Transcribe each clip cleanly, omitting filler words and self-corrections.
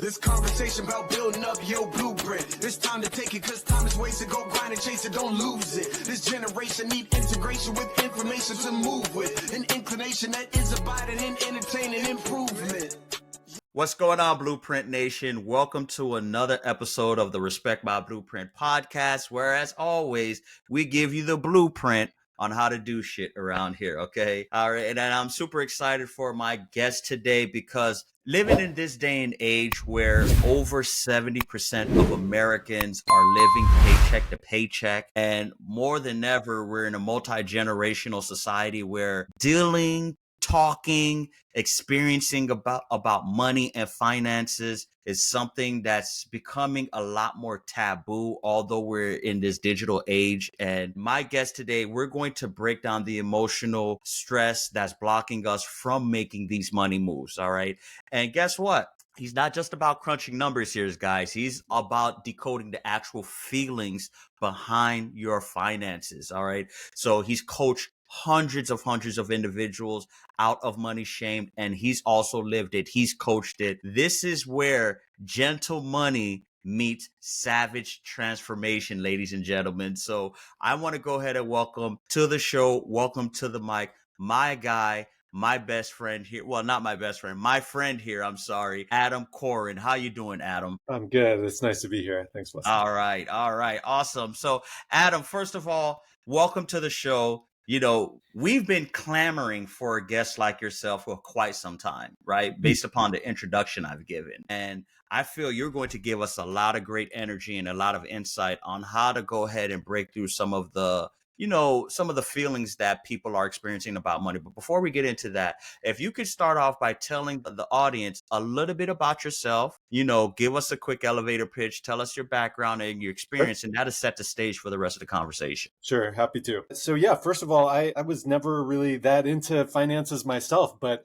This conversation about building up your blueprint. It's time to take it cause time is wasted. Go grind and chase it, don't lose it. This generation need integration with information to move with. An inclination that is abiding in entertaining improvement. What's going on, Blueprint Nation? Welcome to another episode of the Respect My Blueprint podcast, where, as always, we give you the blueprint on how to do shit around here, okay? All right, and I'm super excited for my guest today because living in this day and age where over 70% of Americans are living paycheck to paycheck, and more than ever, we're in a multi-generational society where talking, experiencing about money and finances is something that's becoming a lot more taboo, although we're in this digital age. And my guest today, we're going to break down the emotional stress that's blocking us from making these money moves, all right? And guess what? He's not just about crunching numbers here, guys. He's about decoding the actual feelings behind your finances, all right? So he's coached hundreds of individuals out of money shame, and he's also lived it. He's coached it. This is where gentle money meets savage transformation, ladies and gentlemen. So I want to go ahead and welcome to the show, welcome to the mic, my guy, my best friend here. Well, not my best friend, my friend here. I'm sorry, Adam Koren. How you doing, Adam? I'm good. It's nice to be here. Thanks, Wesley. All right. Awesome. So, Adam, first of all, welcome to the show. You know, we've been clamoring for a guest like yourself for quite some time, right? Based upon the introduction I've given. And I feel you're going to give us a lot of great energy and a lot of insight on how to go ahead and break through some of the feelings that people are experiencing about money. But before we get into that, if you could start off by telling the audience a little bit about yourself, give us a quick elevator pitch, tell us your background and your experience, and that'll set the stage for the rest of the conversation. Sure, happy to. So yeah, first of all, I was never really that into finances myself, but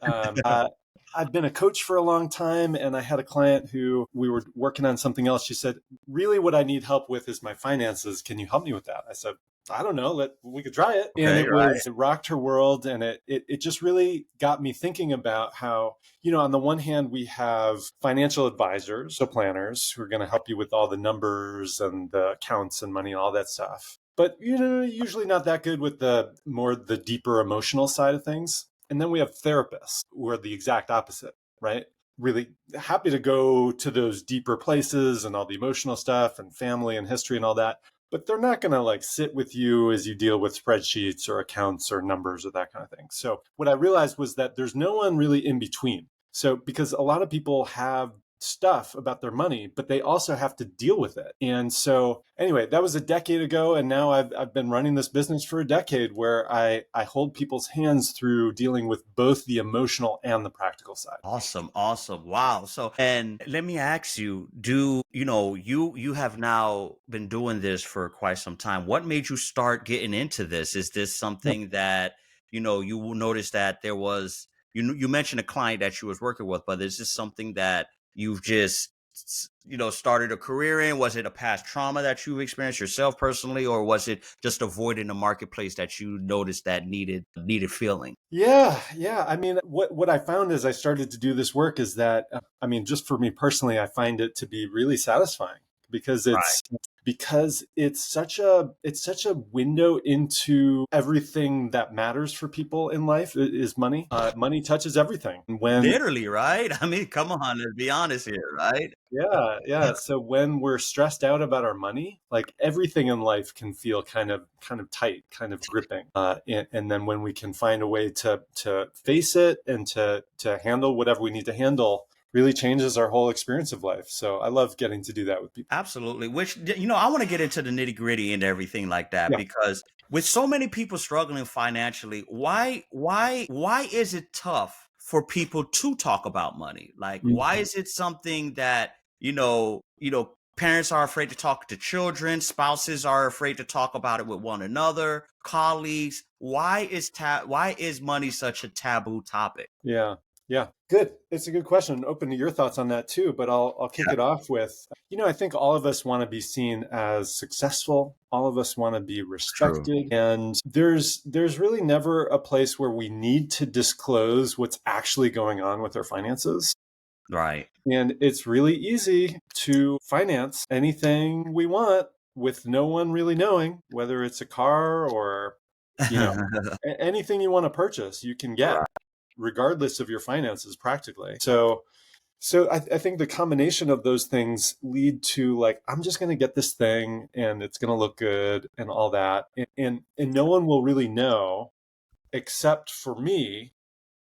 I've been a coach for a long time, and I had a client who we were working on something else. She said, really what I need help with is my finances. Can you help me with that? I said, I don't know, we could try it. And it rocked her world. And it just really got me thinking about how, on the one hand, we have financial advisors, so planners who are going to help you with all the numbers and the accounts and money and all that stuff. But, usually not that good with the deeper emotional side of things. And then we have therapists who are the exact opposite, right? Really happy to go to those deeper places and all the emotional stuff and family and history and all that. But they're not going to sit with you as you deal with spreadsheets or accounts or numbers or that kind of thing. So what I realized was that there's no one really in between. So because a lot of people have stuff about their money, but they also have to deal with it. And so anyway, that was a decade ago. And now I've been running this business for a decade where I hold people's hands through dealing with both the emotional and the practical side. Awesome. Wow. So, and let me ask you, you have now been doing this for quite some time. What made you start getting into this? Is this something that, you will notice that there was, you mentioned a client that you was working with, but is this something that you've just, started a career in? Was it a past trauma that you've experienced yourself personally, or was it just avoiding the marketplace that you noticed that needed feeling? Yeah. I mean, what I found as I started to do this work is that, just for me personally, I find it to be really satisfying because it's such a window into everything that matters for people in life is money. Money touches everything. Literally, right? I mean, come on, let's be honest here, right? Yeah. So when we're stressed out about our money, everything in life can feel kind of tight, kind of gripping. And then when we can find a way to face it and to handle whatever we need to handle, really changes our whole experience of life. So I love getting to do that with people. Absolutely. Which, I want to get into the nitty gritty and everything like that, because with so many people struggling financially, why is it tough for people to talk about money? Why is it something that, parents are afraid to talk to children, spouses are afraid to talk about it with one another, colleagues? Why is money such a taboo topic? Yeah. Good. It's a good question. Open to your thoughts on that too, but I'll kick it off with, I think all of us want to be seen as successful. All of us want to be respected. True. And there's really never a place where we need to disclose what's actually going on with our finances. Right. And it's really easy to finance anything we want with no one really knowing, whether it's a car or, you know, anything you want to purchase, you can get, Right. regardless of your finances, practically. So I think the combination of those things lead to, like, I'm just going to get this thing and it's going to look good and all that. And no one will really know except for me,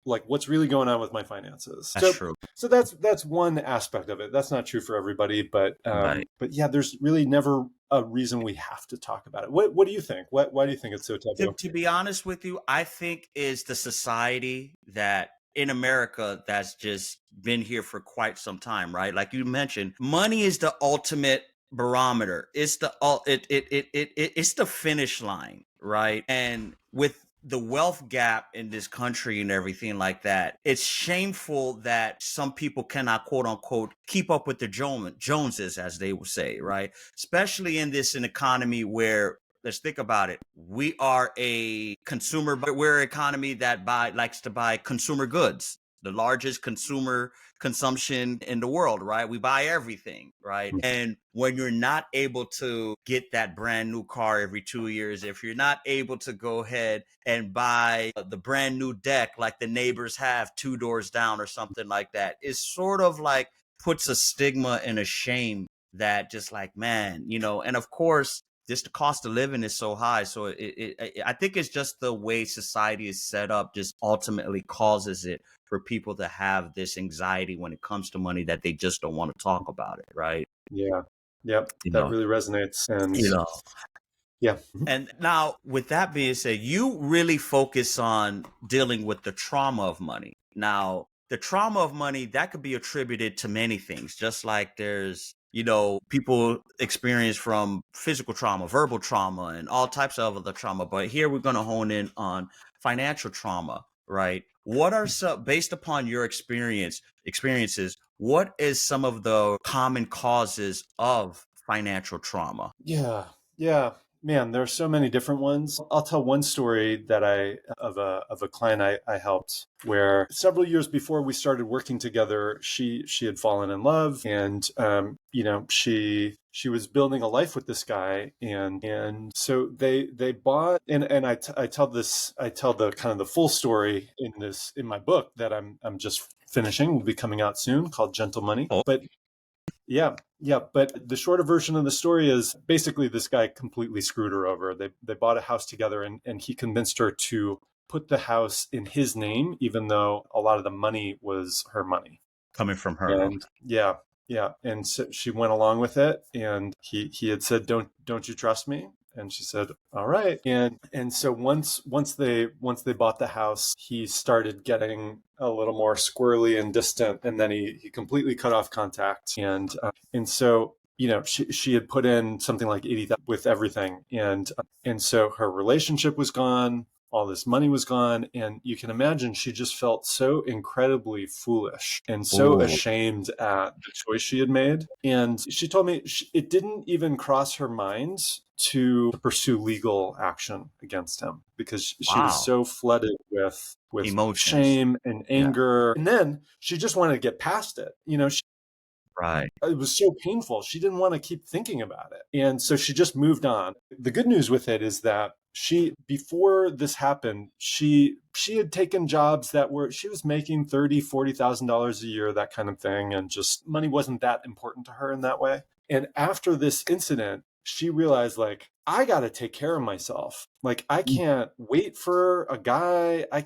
like, what's really going on with my finances. That's So true. so that's one aspect of it. That's not true for everybody, Right. but yeah, there's really never a reason we have to talk about it. What do you think? Why do you think it's so taboo? To be honest with you, I think is the society that in America that's just been here for quite some time, right? Like you mentioned, money is the ultimate barometer. It's the it's the finish line, right? And with the wealth gap in this country and everything like that, it's shameful that some people cannot, quote unquote, keep up with the Joneses, as they would say, right? Especially in this an economy where, let's think about it. We are a consumer, but we're an economy that likes to buy consumer goods, the largest consumer consumption in the world, right? We buy everything, right? And when you're not able to get that brand new car every 2 years, if you're not able to go ahead and buy the brand new deck like the neighbors have 2 doors down or something like that, it's sort of like puts a stigma and a shame that just like, man, and of course, just the cost of living is so high. So I think it's just the way society is set up just ultimately causes it for people to have this anxiety when it comes to money that they just don't want to talk about it, right? Yeah. Yep. You That know, really resonates. And you know. yeah. And now, with that being said, you really focus on dealing with the trauma of money. Now, the trauma of money that could be attributed to many things, just like there's, people experience from physical trauma, verbal trauma, and all types of other trauma. But here we're going to hone in on financial trauma, right? What are some, based upon your experiences, what is some of the common causes of financial trauma? Yeah. Yeah. Man, there are so many different ones. I'll tell one story that of a client I helped, where several years before we started working together, she had fallen in love, and she was building a life with this guy, and so they bought, and I tell the kind of the full story in my book that I'm just finishing, will be coming out soon, called Gentle Money. Oh. But yeah, yeah. But the shorter version of the story is basically this guy completely screwed her over. They bought a house together, and he convinced her to put the house in his name, even though a lot of the money was her money. Coming from her. And yeah, yeah. And so she went along with it, and he had said, "Don't you trust me?" And she said, "All right." And so once they bought the house, he started getting a little more squirrely and distant, and then he completely cut off contact. And so, she had put in something like 80,000 with everything, and so her relationship was gone. All this money was gone, and you can imagine she just felt so incredibly foolish and so Ooh. ashamed at the choice she had made. And she told me it didn't even cross her mind to pursue legal action against him, because she was Wow. so flooded with Emotions. shame and Yeah. anger, and then she just wanted to get past it. Right. It was so painful. She didn't want to keep thinking about it. And so she just moved on. The good news with it is that before this happened, she had taken jobs that she was making $30,000-$40,000 a year, that kind of thing. And just money wasn't that important to her in that way. And after this incident, she realized, like, I got to take care of myself. Like, I can't wait for a guy. I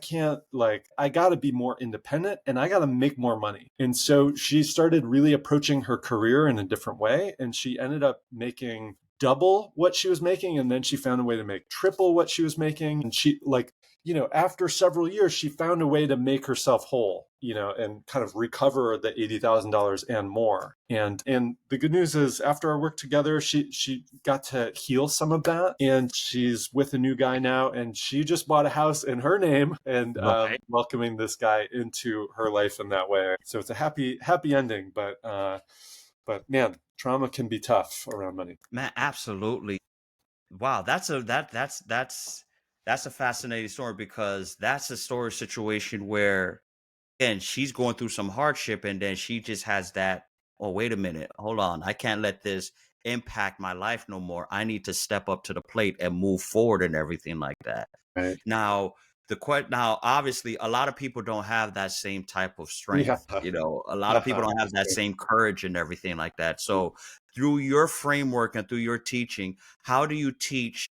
got to be more independent, and I got to make more money. And so she started really approaching her career in a different way. And she ended up making double what she was making. And then she found a way to make triple what she was making. And she, like, after several years, she found a way to make herself whole, and kind of recover the $80,000 and more. And the good news is, after our work together, she got to heal some of that, and she's with a new guy now, and she just bought a house in her name, and Right. welcoming this guy into her life in that way. So it's a happy ending, but man, trauma can be tough around money. Man, absolutely. Wow, that's a fascinating story, because that's a story situation where and she's going through some hardship, and then she just has that, oh, wait a minute, hold on, I can't let this impact my life no more. I need to step up to the plate and move forward and everything like that. Right. Now, now, obviously, a lot of people don't have that same type of Yeah. strength. A lot of people don't have that same courage and everything like that. So, through your framework and through your teaching, how do you teach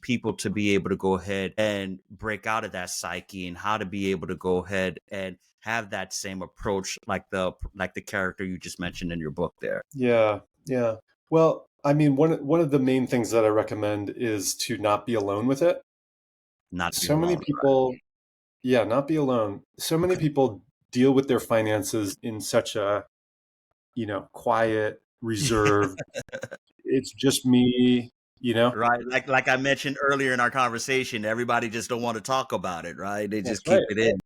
people to be able to go ahead and break out of that psyche, and how to be able to go ahead and have that same approach, like the character you just mentioned in your book there? Yeah. Yeah. Well, I mean, one of the main things that I recommend is to not be alone with it. Not be So many alone. people, yeah, not be alone. So many Okay. people deal with their finances in such a, quiet, reserved, it's just me, you know? Right. Like I mentioned earlier in our conversation, everybody just don't want to talk about it, right? They That's just right. keep it in.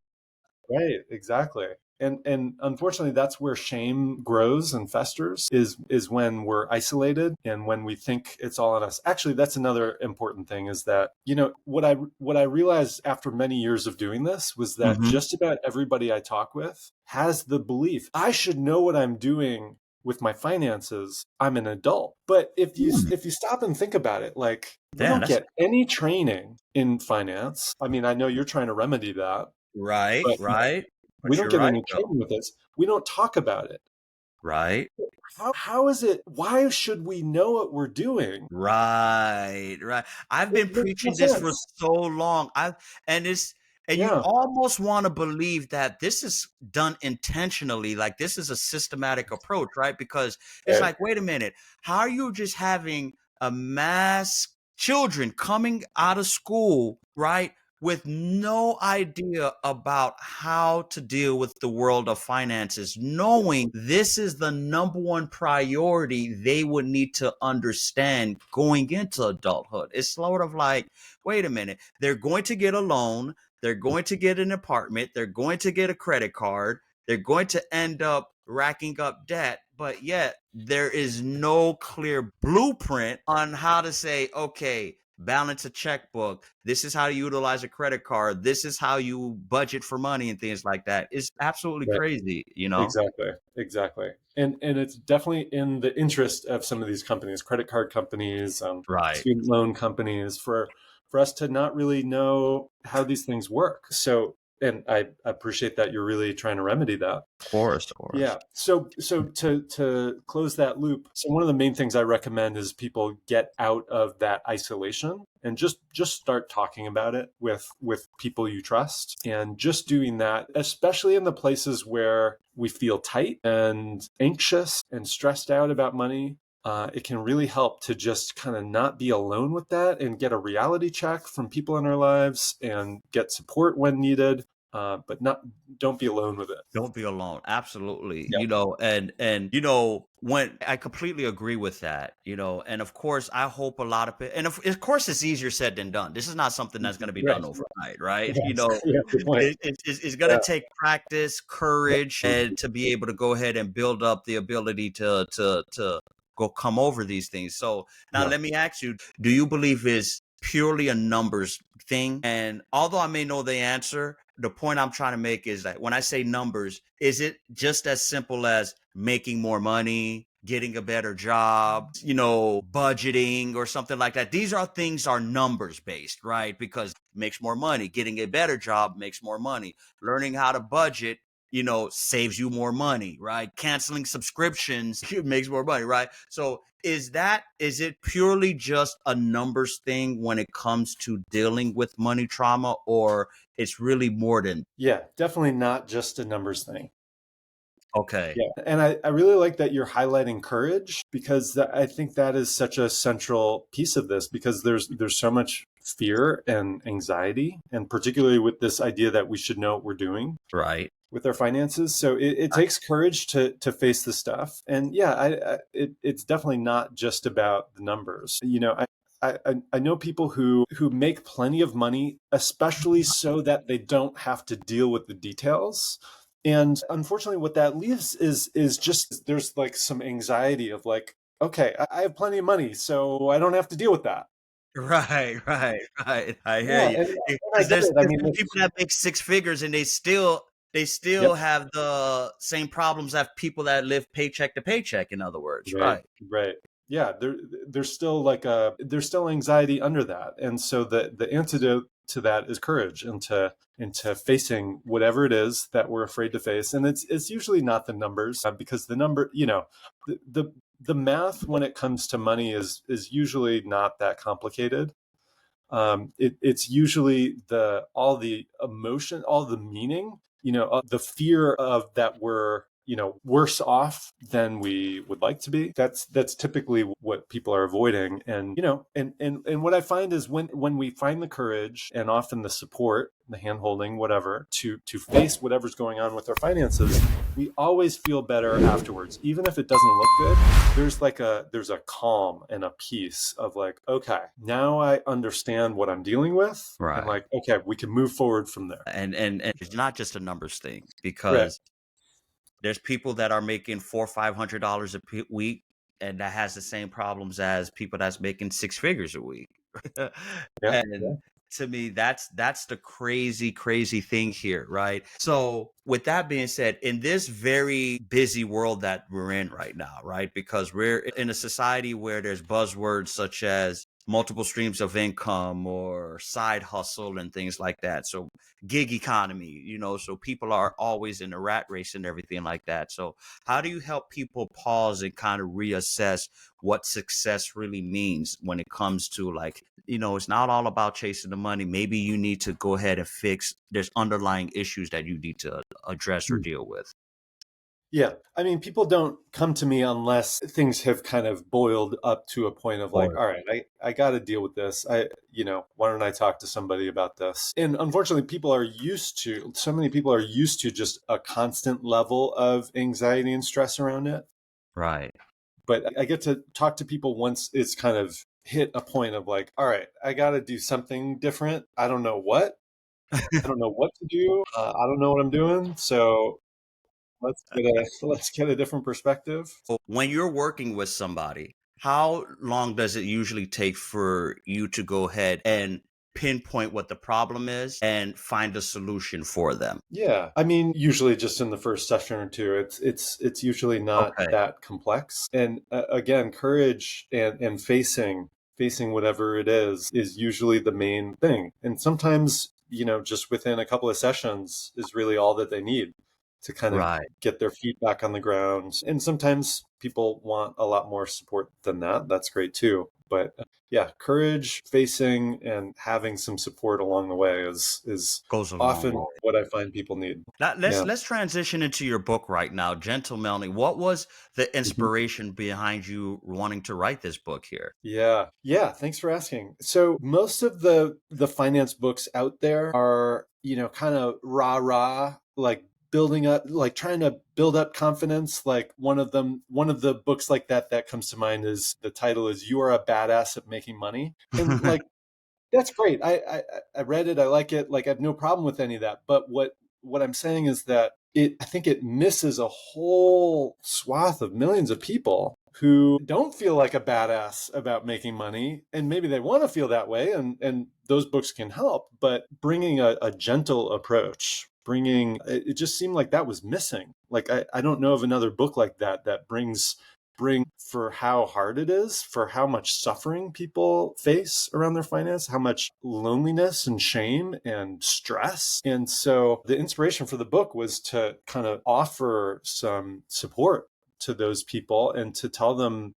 Right, exactly. And unfortunately that's where shame grows and festers is when we're isolated and when we think it's all on us. Actually, that's another important thing is that, what I realized after many years of doing this was that Mhm. just about everybody I talk with has the belief I should know what I'm doing with my finances. I'm an adult. But Hmm. if you stop and think about it, like we Yeah, don't that's get any training in finance. I mean, I know you're trying to remedy that, right, but right. we But don't you're get right any though. training with this. We don't talk about it. Right. How is it? Why should we know what we're doing? Right, right. I've been It makes no preaching this for sense. so long. And it's and you Yeah. almost want to believe that this is done intentionally, like this is a systematic approach, right? Because it's Right. like, wait a minute, how are you just having a mass children coming out of school, right? With no idea about how to deal with the world of finances, knowing this is the number one priority they would need to understand going into adulthood. It's sort of like, wait a minute, they're going to get a loan, they're going to get an apartment, they're going to get a credit card, they're going to end up racking up debt, but yet there is no clear blueprint on how to say, okay, balance a checkbook. This is how you utilize a credit card. This is how you budget for money and things like that. It's absolutely Right. crazy, you know? Exactly. Exactly. And it's definitely in the interest of some of these companies, credit card companies, Right. student loan companies, for us to not really know how these things work. So, and I appreciate that you're really trying to remedy that. Of course, of course. Yeah. So to close that loop, so one of the main things I recommend is people get out of that isolation and just start talking about it with people you trust, and just doing that, especially in the places where we feel tight and anxious and stressed out about money. It can really help to just kind of not be alone with that and get a reality check from people in our lives and get support when needed. But not don't be alone with it. Don't be alone. Absolutely. Yeah. And when I completely agree with that, and of course I hope a lot of and of course it's easier said than done. This is not something that's going to be Right. done overnight, right? Yes. Yeah, good point. It's going to Yeah. take practice, courage, and to be able to go ahead and build up the ability to go come over these things. So now Yeah. let me ask you, do you believe is purely a numbers thing? And although I may know the answer, the point I'm trying to make is that when I say numbers, is it just as simple as making more money, getting a better job, budgeting or something like that? These are things are numbers based, right? Because it makes more money, getting a better job makes more money, learning how to budget, saves you more money, right? Canceling subscriptions makes more money, right? So is it purely just a numbers thing when it comes to dealing with money trauma, or it's really more than? Yeah, definitely not just a numbers thing. Okay. Yeah. And I really like that you're highlighting courage, because I think that is such a central piece of this, because there's so much fear and anxiety, and particularly with this idea that we should know what we're doing Right. with our finances. So it takes courage to face the stuff. And yeah, it's definitely not just about the numbers. I know people who make plenty of money, especially so that they don't have to deal with the details. And unfortunately, what that leaves is just there's like some anxiety of like, okay, I have plenty of money, so I don't have to deal with that. Right, right, right. I hear Yeah, you. and I Because get it. I there's mean, some people that make six figures and they still they still have the same problems as people that live paycheck to paycheck, in other words, Right, right? right. Yeah, there's still there's still anxiety under that. And so the antidote to that is courage into facing whatever it is that we're afraid to face. And it's usually not the numbers, because the number, the math when it comes to money is usually not that complicated. It's usually all the emotion, all the meaning, the fear of that we're, worse off than we would like to be. That's typically what people are avoiding. And, and what I find is when we find the courage and often the support, the hand holding, whatever, to face whatever's going on with our finances, we always feel better afterwards. Even if it doesn't look good, there's a calm and a peace of like, okay, now I understand what I'm dealing with. Right. And like, okay, we can move forward from there. And it's not just a numbers thing, Right. because there's people that are making $400-500 a week, and that has the same problems as people that's making 6 figures a week. Yeah. And to me, that's the crazy thing here, right? So with that being said, in this very busy world that we're in right now, right? Because we're in a society where there's buzzwords such as multiple streams of income or side hustle and things like that. So gig economy, so people are always in a rat race and everything like that. So how do you help people pause and kind of reassess what success really means when it comes to, like, it's not all about chasing the money. Maybe you need to go ahead and there's underlying issues that you need to address or deal with. Yeah. I mean, people don't come to me unless things have kind of boiled up to a point of like, all right, I got to deal with this. Why don't I talk to somebody about this? And unfortunately, so many people are used to just a constant level of anxiety and stress around it. Right. But I get to talk to people once it's kind of hit a point of like, all right, I got to do something different. I don't know what. I don't know what to do. I don't know what I'm doing. So let's get a different perspective. So when you're working with somebody, how long does it usually take for you to go ahead and pinpoint what the problem is and find a solution for them? Yeah, I mean, usually just in the first session or two, it's usually not that complex. And again, courage and facing whatever it is usually the main thing. And sometimes, just within a couple of sessions is really all that they need to kind of get their feet back on the ground. And sometimes people want a lot more support than that. That's great too. But yeah, courage, facing, and having some support along the way is often what I find people need. Now, let's transition into your book right now, Gentle Melanie. What was the inspiration behind you wanting to write this book here? Yeah. Thanks for asking. So most of the finance books out there are, kind of rah, like building up, like trying to build up confidence. Like one of the books like that comes to mind is, the title is "You Are a Badass at Making Money." And like, that's great. I read it. I like it. Like, I have no problem with any of that. But what I'm saying is that I think it misses a whole swath of millions of people who don't feel like a badass about making money. And maybe they want to feel that way. And those books can help. But bringing a gentle approach, it just seemed like that was missing. Like, I don't know of another book like that bring for how hard it is, for how much suffering people face around their finance, how much loneliness and shame and stress. And so the inspiration for the book was to kind of offer some support to those people and to tell them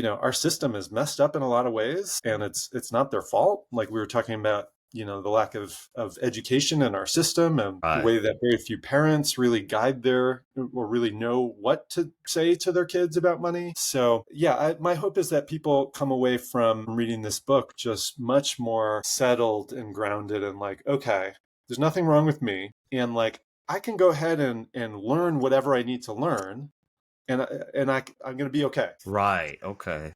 our system is messed up in a lot of ways, and it's not their fault. Like we were talking about, the lack of education in our system, and the way that very few parents really guide or really know what to say to their kids about money. So yeah, my hope is that people come away from reading this book just much more settled and grounded, and like, okay, there's nothing wrong with me. And like, I can go ahead and learn whatever I need to learn. And I'm going to be okay. Right. Okay.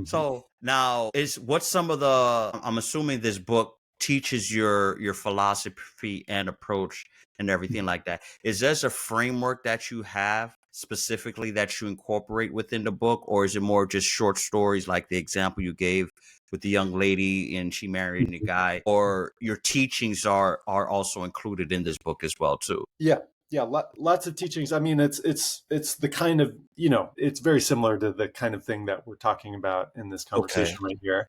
So now what's some of I'm assuming this book teaches your philosophy and approach and everything like that. Is there a framework that you have specifically that you incorporate within the book, or is it more just short stories like the example you gave with the young lady and she married the guy, or your teachings are also included in this book as well too? Yeah. Yeah, lots of teachings. I mean, it's the kind of, it's very similar to the kind of thing that we're talking about in this Okay. conversation right here.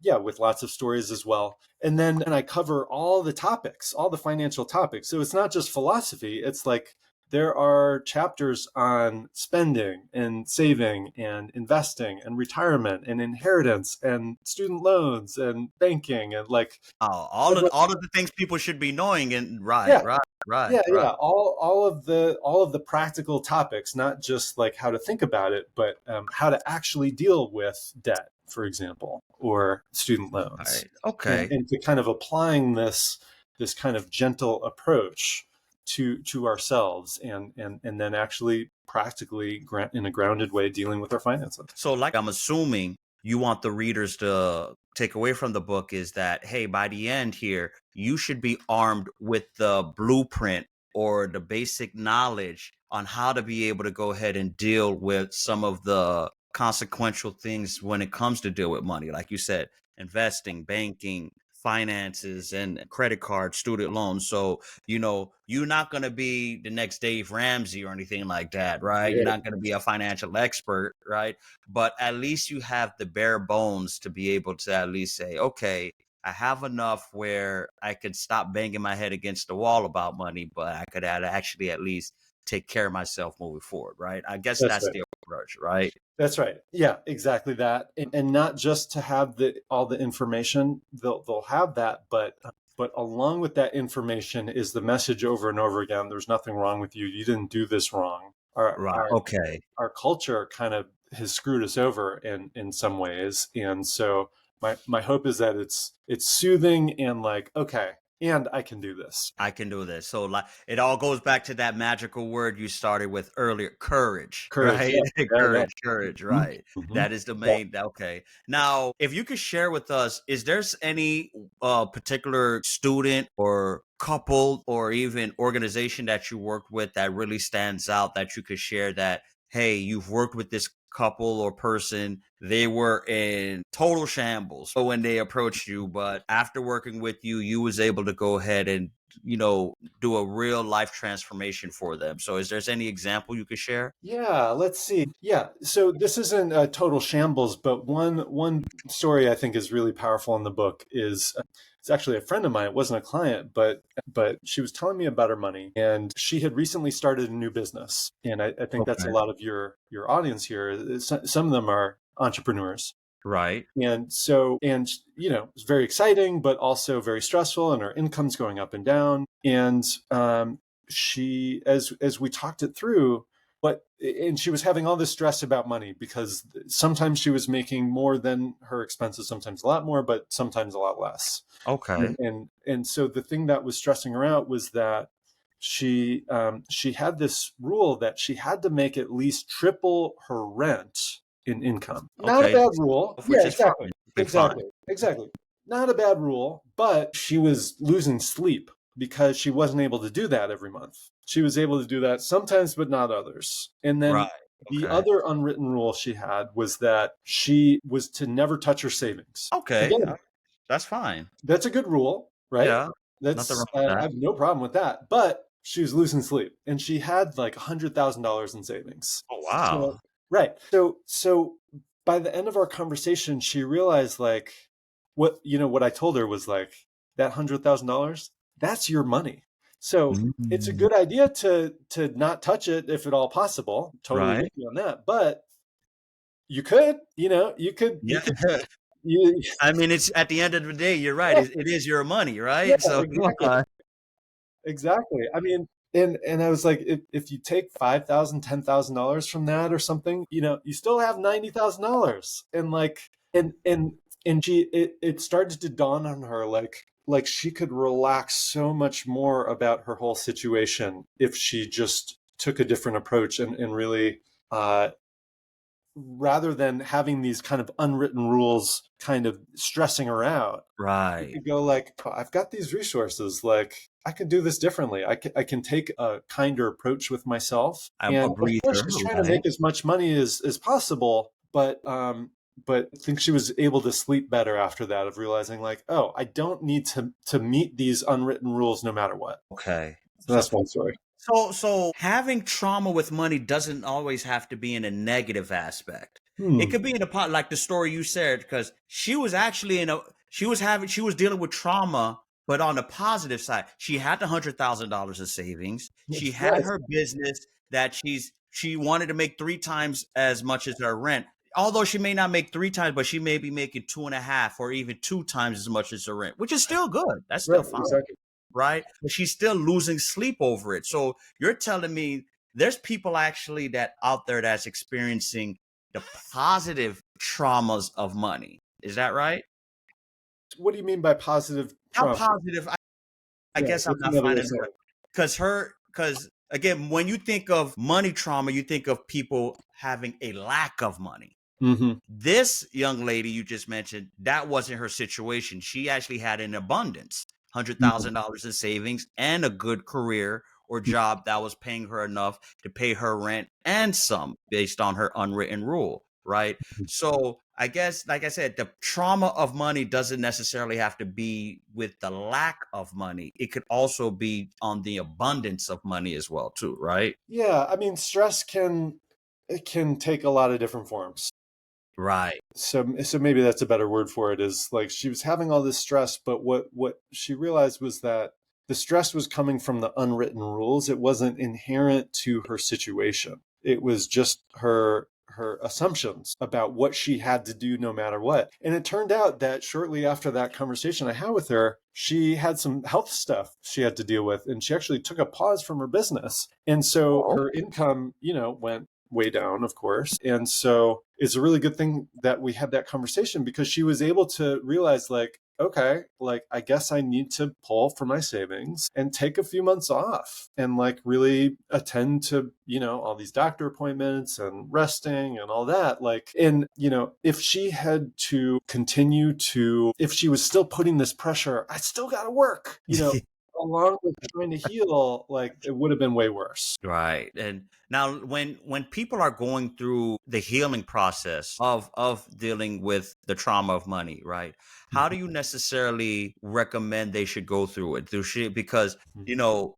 Yeah, with lots of stories as well. And then I cover all the topics, all the financial topics. So it's not just philosophy. It's like there are chapters on spending and saving and investing and retirement and inheritance and student loans and banking and like All of the things people should be knowing. And right, yeah, right, yeah, right, right. yeah. All of the practical topics, not just like how to think about it, but how to actually deal with debt, for example, or student loans, Right. Okay. and to kind of applying this kind of gentle approach to ourselves, and then actually practically in a grounded way dealing with our finances. So, like, I'm assuming you want the readers to take away from the book is that, hey, by the end here, you should be armed with the blueprint or the basic knowledge on how to be able to go ahead and deal with some of the consequential things when it comes to deal with money. Like you said, investing, banking, finances, and credit cards, student loans. So, you're not going to be the next Dave Ramsey or anything like that, right? You're not going to be a financial expert, right? But at least you have the bare bones to be able to at least say, okay, I have enough where I could stop banging my head against the wall about money, but I could actually at least take care of myself moving forward, right? I guess That's that's right. the approach, right? That's right. Yeah, exactly that. And not just to have all the information, they'll have that, but along with that information is the message over and over again. There's nothing wrong with you. You didn't do this wrong. Our Right. our Okay. our culture kind of has screwed us over in some ways. And so my hope is that it's soothing and like, okay, and I can do this. I can do this. So, like, it all goes back to that magical word you started with earlier, courage, Courage. right? Yeah. Yeah, yeah. Courage, right? Mhm. That is the Yeah. main. Okay. Now, if you could share with us, is there any particular student or couple or even organization that you worked with that really stands out that you could share that, hey, you've worked with this couple or person, they were in total shambles when they approached you, but after working with you, you was able to go ahead and do a real life transformation for them. So is there any example you could share? Yeah, let's see. Yeah, so this isn't a total shambles, but one story I think is really powerful in the book is it's actually a friend of mine. It wasn't a client, but she was telling me about her money, and she had recently started a new business, and I think that's a Okay. lot of your audience here. Some of them are entrepreneurs. Right. And so, it's very exciting, but also very stressful, and her income's going up and down. And she, as we talked it through, and she was having all this stress about money because sometimes she was making more than her expenses, sometimes a lot more, but sometimes a lot less. Okay. And so the thing that was stressing her out was that she had this rule that she had to make at least triple her rent in income. Not a Okay. bad rule. Which Yeah, is fine. exactly. Okay, fine. Exactly. Not a bad rule, but she was losing sleep because she wasn't able to do that every month. She was able to do that sometimes, but not others. And then Right. the Okay. other unwritten rule she had was that she was to never touch her savings. Okay. Again, That's fine. that's a good rule, right? Yeah. Nothing wrong with I that. have no problem with that. But she was losing sleep, and she had like $100,000 in savings. Oh, So wow. right. So by the end of our conversation, she realized like what I told her was like that $100,000. That's your money. So it's a Mm. good idea to not touch it if at all possible. Totally Right. with you on that. But you could, you Yeah. could, you, I mean, it's at the end of the day, you're right. yeah, It is your money, yeah, right? So come exactly. on. Exactly. I mean, and I was like, if you take $5,000, $10,000 from that or something, you still have $90,000. And like, and it started to dawn on her like she could relax so much more about her whole situation if she just took a different approach and really, rather than having these kind of unwritten rules kind of stressing her out, you Right. could go like, "Oh, I've got these resources. Like, I could do this differently. I can take a kinder approach with myself." A And of course, breather, she's trying to right? make as much money as possible, but but I think she was able to sleep better after that, of realizing like, oh, I don't need to meet these unwritten rules no matter what. Okay. So that's one story. So having trauma with money doesn't always have to be in a negative aspect. It could be in a pot, like the story you said, because she was actually she was dealing with trauma, but on the positive side, she had the $100,000 of savings. She had Right. her business that she wanted to make 3 times as much as her rent. Although she may not make 3 times, but she may be making 2.5 or even 2 times as much as her rent, which is still good. That's still Right, fine, exactly. right? But she's still losing sleep over it. So you're telling me there's people actually that out there that's experiencing the positive traumas of money. Is that right? What do you mean by positive How trauma? positive? I Yeah, guess I'm what's not another way finding of saying the because again, when you think of money trauma, you think of people having a lack of money. it? Mm-hmm. This young lady you just mentioned, that wasn't her situation. She actually had an abundance, $100,000 in savings and a good career or job that was paying her enough to pay her rent and some based on her unwritten rule, right? So I guess, like I said, the trauma of money doesn't necessarily have to be with the lack of money. It could also be on the abundance of money as well, too, right? Yeah, I mean, stress can take a lot of different forms. Right. So maybe that's a better word for it, is like she was having all this stress, but what she realized was that the stress was coming from the unwritten rules. It wasn't inherent to her situation. It was just her assumptions about what she had to do no matter what. And it turned out that shortly after that conversation I had with her, she had some health stuff she had to deal with, and she actually took a pause from her business. And so Oh, her income, went way down, of course. And so it's a really good thing that we had that conversation, because she was able to realize like, okay, like I guess I need to pull from my savings and take a few months off and like really attend to, all these doctor appointments and resting and all that. Like, and, if she had to continue to, if she was still putting this pressure, I still got to work, along with trying to heal, like it would have been way worse. right. And now when people are going through the healing process of dealing with the trauma of money, right? How do you necessarily recommend they should go through it? Because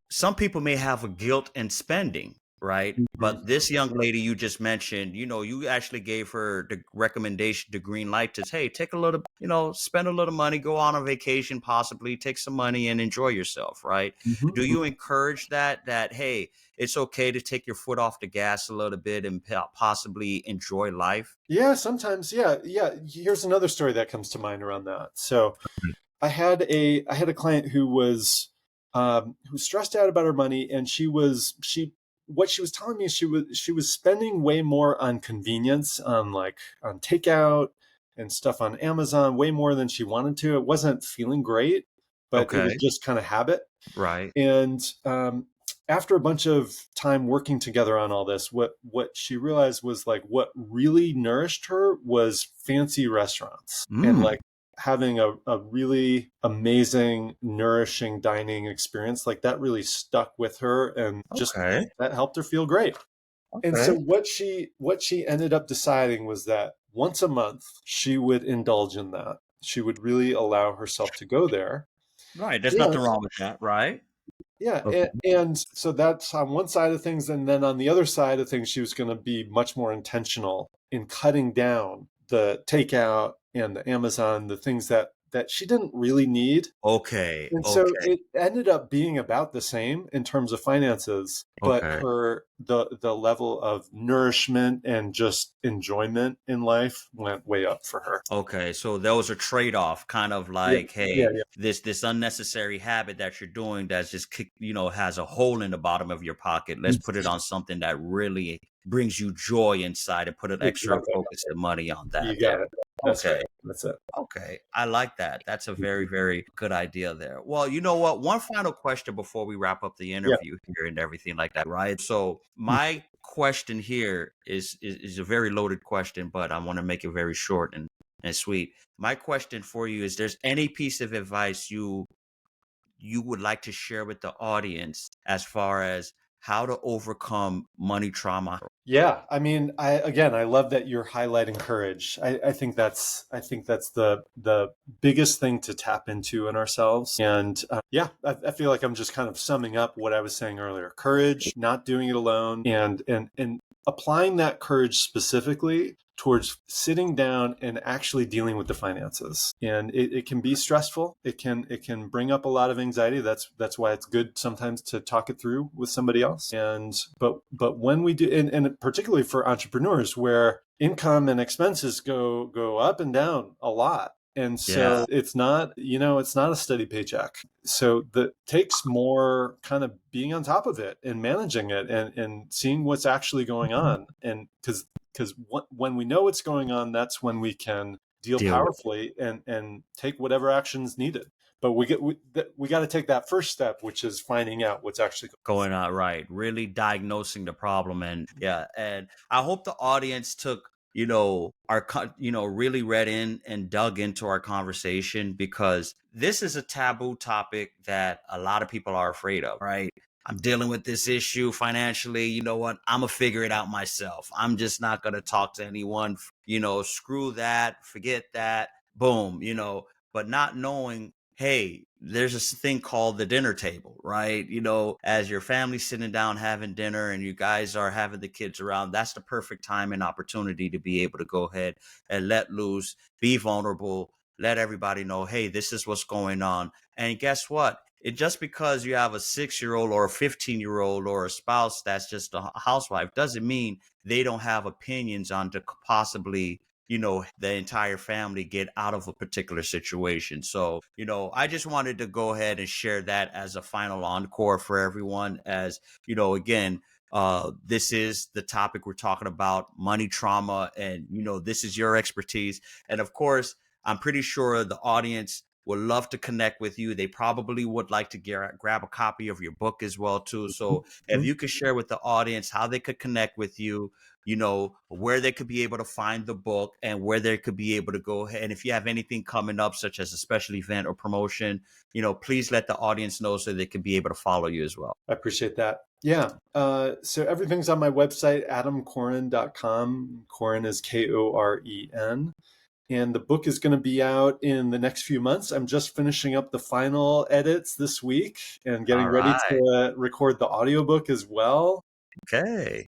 some people may have a guilt in spending, right? Mhm. But this young lady you just mentioned, you actually gave her the recommendation, the green light to say, hey, take a little, spend a little money, go on a vacation, possibly take some money and enjoy yourself, right? Do Mhm. you encourage that hey, it's okay to take your foot off the gas a little bit and possibly enjoy life? Yeah, sometimes. Yeah, yeah. Here's another story that comes to mind around that. So I had a client who was stressed out about her money, and she what she was telling me is she was spending way more on convenience, on like on takeout and stuff on Amazon, way more than she wanted to. It wasn't feeling great, but it was Okay. just kind of habit. Right. And after a bunch of time working together on all this, what she realized was like what really nourished her was fancy restaurants and Mm, like having a really amazing, nourishing dining experience. Like that really stuck with her, and just okay. that helped her feel great. And so Okay. what she ended up deciding was that once a month she would indulge in that. She would really allow herself to go there. Right. There's And nothing wrong with that, right? yeah, Okay. and so that's on one side of things, and then on the other side of things, she was going to be much more intentional in cutting down the takeout and the Amazon, the things that she didn't really need. Okay. And so Okay. it ended up being about the same in terms of finances, but Okay. the level of nourishment and just enjoyment in life went way up for her. Okay, so there was a trade-off, kind of Yeah, like, yeah, hey, yeah. this unnecessary habit that you're doing that's just has a hole in the bottom of your pocket. Let's put it on something that really brings you joy inside and put an extra Exactly. focus and money on that You there. got it. That's right. Okay. That's it. Okay, I like that. That's a very, very good idea there. Well, you know what? One final question before we wrap up the Yeah. interview here and everything like that, right? So my question here is a very loaded question, but I want to make it very short and sweet. My question for you is: there's any piece of advice you would like to share with the audience as far as how to overcome money trauma. Yeah, I mean, I love that you're highlighting courage. I think that's the biggest thing to tap into in ourselves. And I feel like I'm just kind of summing up what I was saying earlier: courage, not doing it alone, and applying that courage specifically towards sitting down and actually dealing with the finances. And it can be stressful. It can bring up a lot of anxiety. That's why it's good sometimes to talk it through with somebody else. But when we do, and particularly for entrepreneurs where income and expenses go up and down a lot. And so it's not a steady paycheck. So that takes more kind of being on top of it and managing it and seeing what's actually going on. And because when we know what's going on, that's when we can deal powerfully and take whatever actions needed. But we got to take that first step, which is finding out what's actually going on, right? Really diagnosing the problem. And I hope the audience took, really read in and dug into our conversation, because this is a taboo topic that a lot of people are afraid of, right? I'm dealing with this issue financially. You know what? I'm going to figure it out myself. I'm just not going to talk to anyone, screw that, forget that, boom, but not knowing, hey, there's this thing called the dinner table, right? As your family's sitting down having dinner and you guys are having the kids around, that's the perfect time and opportunity to be able to go ahead and let loose, be vulnerable, let everybody know, hey, this is what's going on. And guess what? Just because you have a 6-year-old or a 15-year-old or a spouse that's just a housewife doesn't mean they don't have opinions on to possibly, the entire family get out of a particular situation. So, I just wanted to go ahead and share that as a final encore for everyone. As, again, this is the topic we're talking about, money trauma, and, this is your expertise. And of course, I'm pretty sure the audience would love to connect with you. They probably would like to grab a copy of your book as well, too. So if you could share with the audience how they could connect with you, where they could be able to find the book and where they could be able to go ahead. And if you have anything coming up, such as a special event or promotion, please let the audience know so they could be able to follow you as well. I appreciate that. Yeah. So everything's on my website, adamkoren.com. Koren is Koren. And the book is going to be out in the next few months. I'm just finishing up the final edits this week and getting ready to record the audiobook as well. Okay.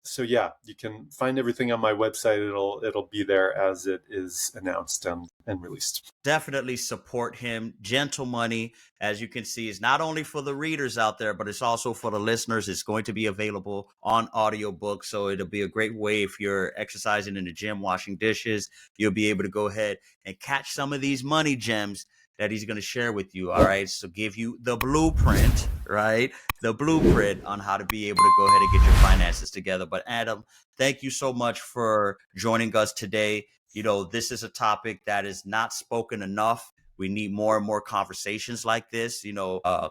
So yeah, you can find everything on my website. It'll be there as it is announced and released. Definitely support him. Gentle Money, as you can see, is not only for the readers out there, but it's also for the listeners. It's going to be available on audiobook. So it'll be a great way if you're exercising in the gym, washing dishes, you'll be able to go ahead and catch some of these money gems that he's going to share with you. All right. So give you the blueprint, right? The blueprint on how to be able to go ahead and get your finances together. But Adam, thank you so much for joining us today. This is a topic that is not spoken enough. We need more and more conversations like this.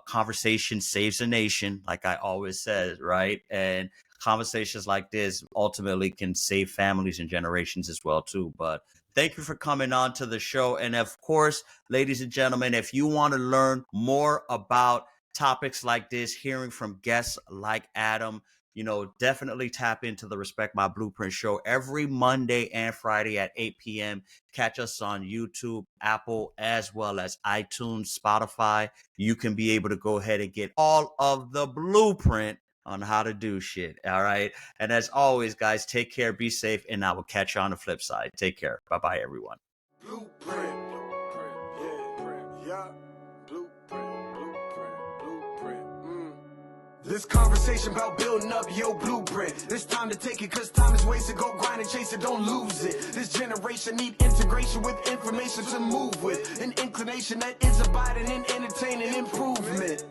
Conversation saves a nation, like I always said, right? And conversations like this ultimately can save families and generations as well, too. But thank you for coming on to the show. And of course, ladies and gentlemen, if you want to learn more about topics like this, hearing from guests like Adam, definitely tap into the Respect My Blueprint show every Monday and Friday at 8 p.m. Catch us on YouTube, Apple, as well as iTunes, Spotify. You can be able to go ahead and get all of the blueprint on how to do shit. All right. And as always, guys, take care, be safe, and I will catch you on the flip side. Take care. Bye-bye, everyone. Blueprint. Yeah. Blueprint. This conversation about building up your blueprint. It's time to take it, cause time is wasted. Go grind and chase it, don't lose it. This generation need integration with information to move with. An inclination that is abiding in entertaining improvement.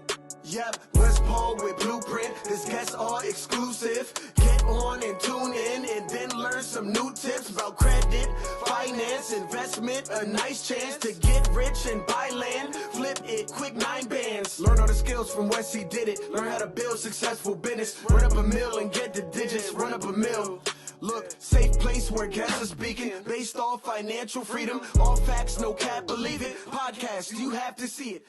Yep, let's Paul with Blueprint. His guests are exclusive. Get on and tune in and then learn some new tips about credit, finance, investment. A nice chance to get rich and buy land. Flip it, quick 9 bands. Learn all the skills from Wesley did it. Learn how to build successful business. Run up a mill and get the digits. Run up a mill. Look, safe place where guests are speaking. Based off financial freedom. All facts, no cap, believe it. Podcast, you have to see it.